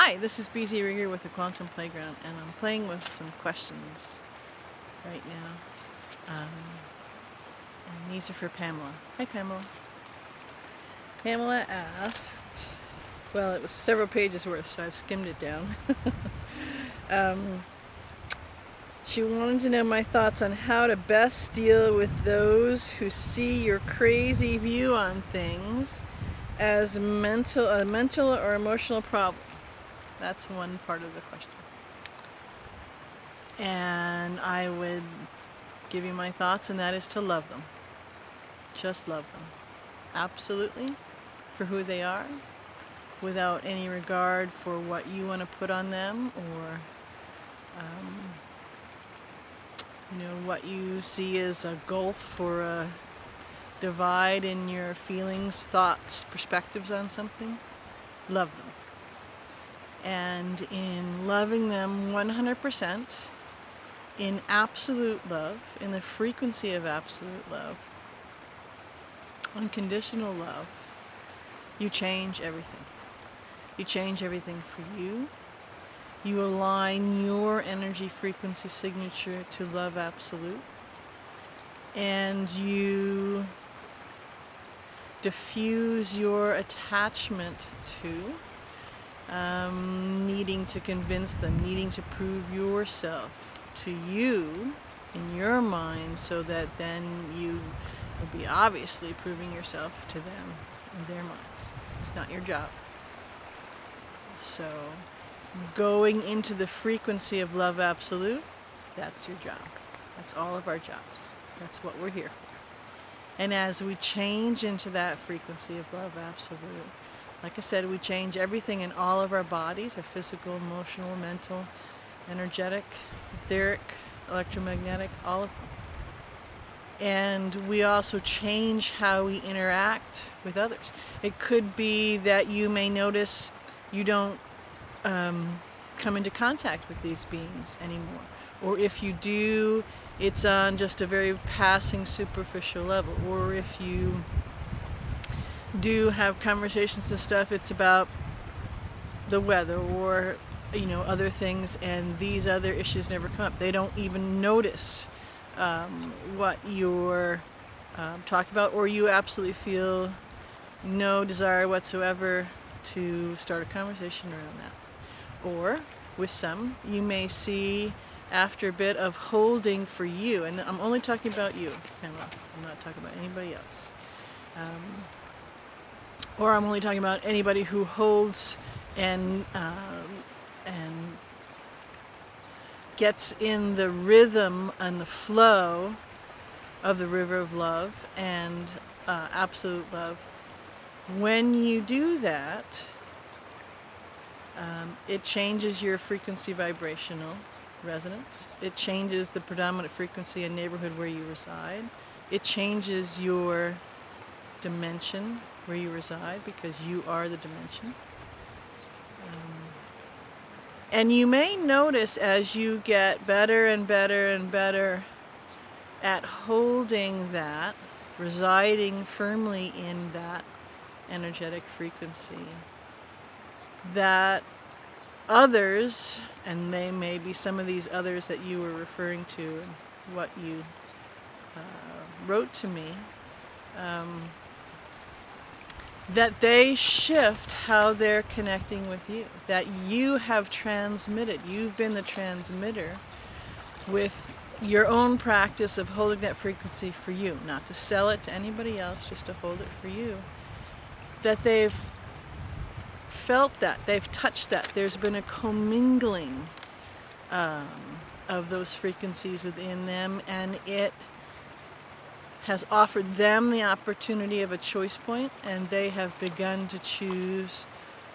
Hi, this is BZ here with the Quantum Playground, and I'm playing with some questions right now. And these are for Pamela. Hi, Pamela. Pamela asked, well, it was several pages worth, so I've skimmed it down. She wanted to know my thoughts on how to best deal with those who see your crazy view on things as a mental or emotional problem. That's one part of the question. And I would give you my thoughts, and that is to love them. Just love them. Absolutely, for who they are, without any regard for what you want to put on them, or what you see as a gulf or a divide in your feelings, thoughts, perspectives on something. Love them. And in loving them 100%, in absolute love, in the frequency of absolute love, unconditional love, you change everything. You change everything for you. You align your energy frequency signature to love absolute. And you diffuse your attachment to needing to convince them, needing to prove yourself to you in your mind, so that then you will be obviously proving yourself to them in their minds. It's not your job. So going into the frequency of love absolute, that's your job. That's all of our jobs. That's what we're here for. And as we change into that frequency of love absolute, like I said, we change everything in all of our bodies, our physical, emotional, mental, energetic, etheric, electromagnetic, all of them. And we also change how we interact with others. It could be that you may notice you don't come into contact with these beings anymore. Or if you do, it's on just a very passing, superficial level. Or if you do have conversations and stuff, it's about the weather or other things, and these other issues never come up. They don't even notice what you're talking about, or you absolutely feel no desire whatsoever to start a conversation around that. Or with some, you may see after a bit of holding for you, and I'm only talking about you, Pamela. I'm not talking about anybody else. Or I'm only talking about anybody who holds and gets in the rhythm and the flow of the river of love and absolute love. When you do that, it changes your frequency vibrational resonance. It changes the predominant frequency and neighborhood where you reside. It changes your dimension where you reside, because you are the dimension. And you may notice as you get better and better and better at holding that, residing firmly in that energetic frequency, that others, and they may be some of these others that you were referring to and what you wrote to me, that they shift how they're connecting with you, that you have transmitted, you've been the transmitter with your own practice of holding that frequency for you, not to sell it to anybody else, just to hold it for you, that they've felt that, they've touched that, there's been a commingling of those frequencies within them, and it has offered them the opportunity of a choice point, and they have begun to choose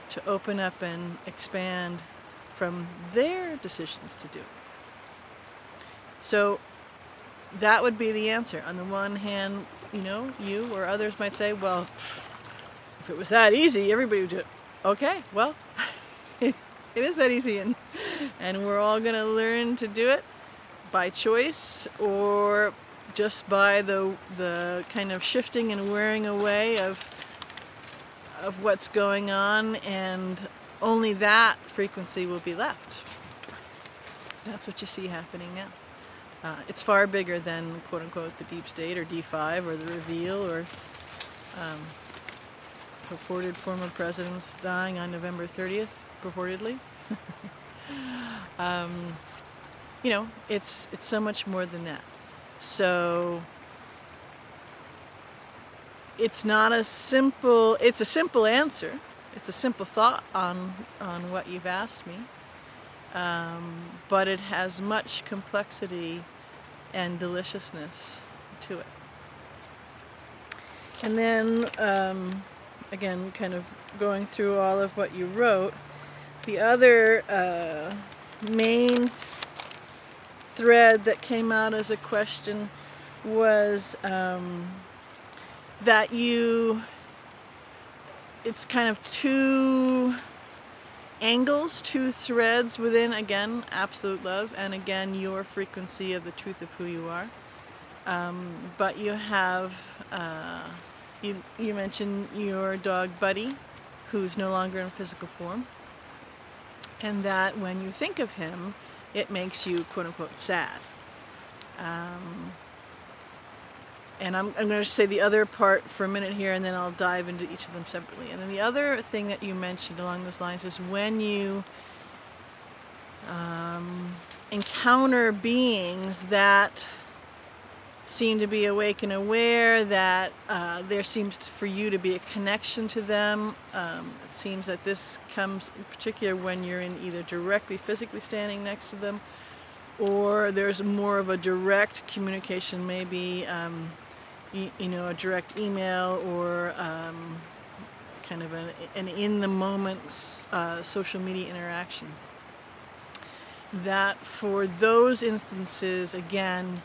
to open up and expand from their decisions to do. So that would be the answer. On the one hand, you or others might say, well, if it was that easy, everybody would do it. Okay, well, it is that easy, and we're all going to learn to do it by choice, or just by the kind of shifting and wearing away of what's going on, and only that frequency will be left. That's what you see happening now. It's far bigger than, quote unquote, the deep state or D5 or the reveal or purported former presidents dying on November 30th, purportedly. You know, it's so much more than that. So it's not a simple, it's a simple answer. It's a simple thought on what you've asked me. But it has much complexity and deliciousness to it. And then, again, kind of going through all of what you wrote, the other main thread that came out as a question was that it's kind of two angles, two threads within, again, absolute love, and again, your frequency of the truth of who you are. But you have, you mentioned your dog Buddy, who's no longer in physical form, and that when you think of him, it makes you, quote unquote, sad. And I'm going to say the other part for a minute here, and then I'll dive into each of them separately. And then the other thing that you mentioned along those lines is when you encounter beings that seem to be awake and aware, that there seems for you to be a connection to them. It seems that this comes in particular when you're in either directly physically standing next to them, or there's more of a direct communication, maybe you know, a direct email or kind of an in-the-moment social media interaction. That for those instances, again,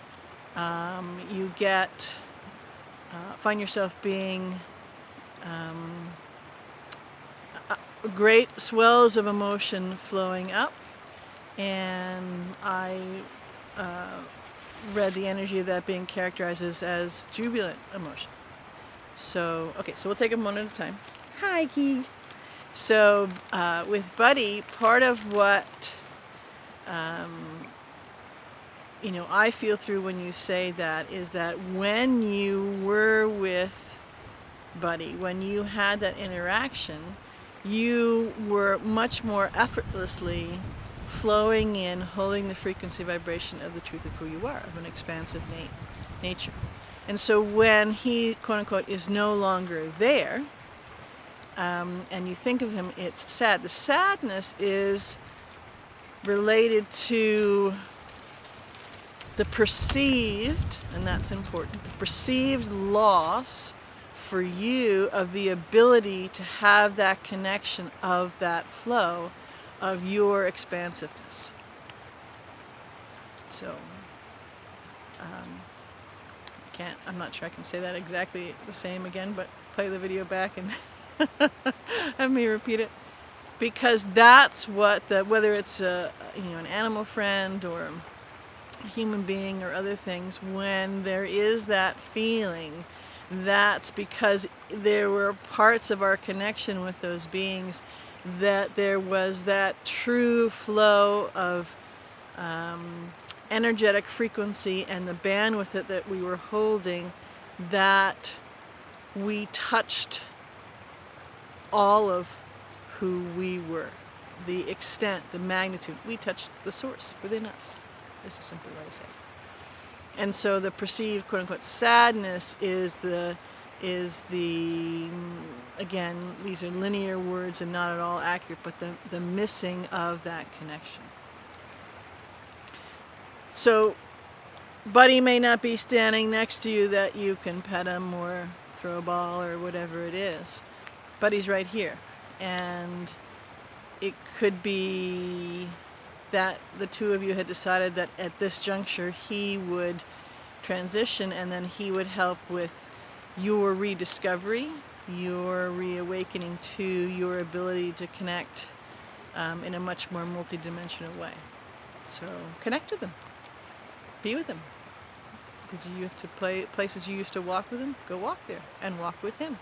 you get find yourself being great swells of emotion flowing up, and I read the energy of that being characterized as jubilant emotion. So, okay, so we'll take them one at a time. Hi, Key. So, with Buddy, part of what you know, I feel through when you say that is that when you were with Buddy, when you had that interaction, you were much more effortlessly flowing in, holding the frequency vibration of the truth of who you are, of an expansive nature. And so when he, quote unquote, is no longer there, and you think of him, it's sad. The sadness is related to the perceived, and that's important, the perceived loss for you of the ability to have that connection of that flow of your expansiveness. So, I'm not sure I can say that exactly the same again, but play the video back and have me repeat it. Because that's what whether it's you know, an animal friend or a human being or other things, when there is that feeling, that's because there were parts of our connection with those beings that there was that true flow of energetic frequency and the bandwidth that we were holding, that we touched all of who we were, the extent, the magnitude. We touched the source within us. Is a simple way to say it. And so the perceived, quote unquote, sadness is the again, these are linear words and not at all accurate, but the missing of that connection. So Buddy may not be standing next to you that you can pet him or throw a ball or whatever it is, but he's right here. And it could be that the two of you had decided that at this juncture he would transition, and then he would help with your rediscovery, your reawakening to your ability to connect in a much more multidimensional way. So connect with him. Be with him. Did you have to play places you used to walk with him? Go walk there and walk with him.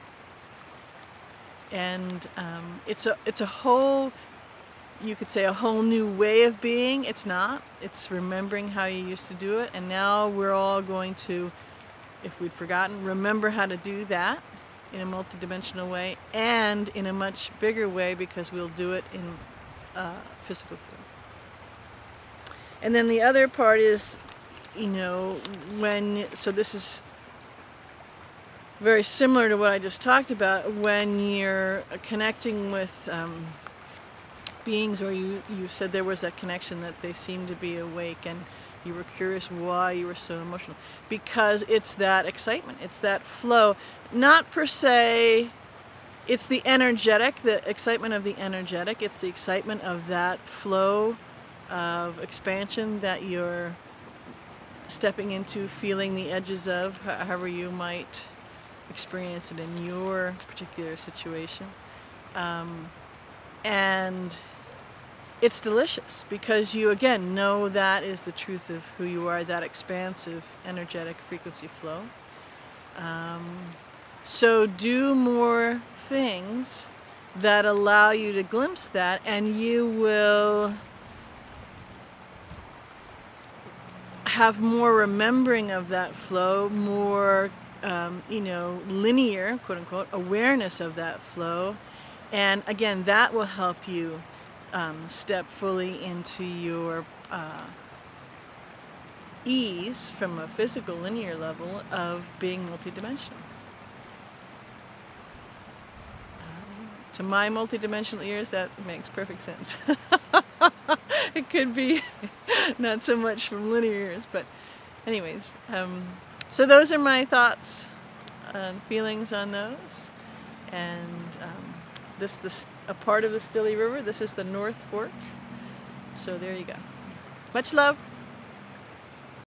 And it's a whole, you could say, a whole new way of being. It's not. It's remembering how you used to do it, and now we're all going to, if we'd forgotten, remember how to do that in a multidimensional way and in a much bigger way, because we'll do it in physical form. And then the other part is, so this is very similar to what I just talked about. When you're connecting with beings, or you said there was that connection, that they seem to be awake, and you were curious why you were so emotional, because it's that excitement, it's that flow, not per se, it's the energetic, the excitement of the energetic, it's the excitement of that flow of expansion that you're stepping into, feeling the edges of, however you might experience it in your particular situation. And it's delicious, because you again know that is the truth of who you are, that expansive energetic frequency flow. So do more things that allow you to glimpse that, and you will have more remembering of that flow, more linear, quote unquote, awareness of that flow. And again, that will help you step fully into your ease from a physical linear level of being multidimensional. To my multidimensional ears, that makes perfect sense. It could be not so much from linear ears, but anyways, so those are my thoughts and feelings on those. And this a part of the Stilly River. This is the North Fork. So there you go. Much love.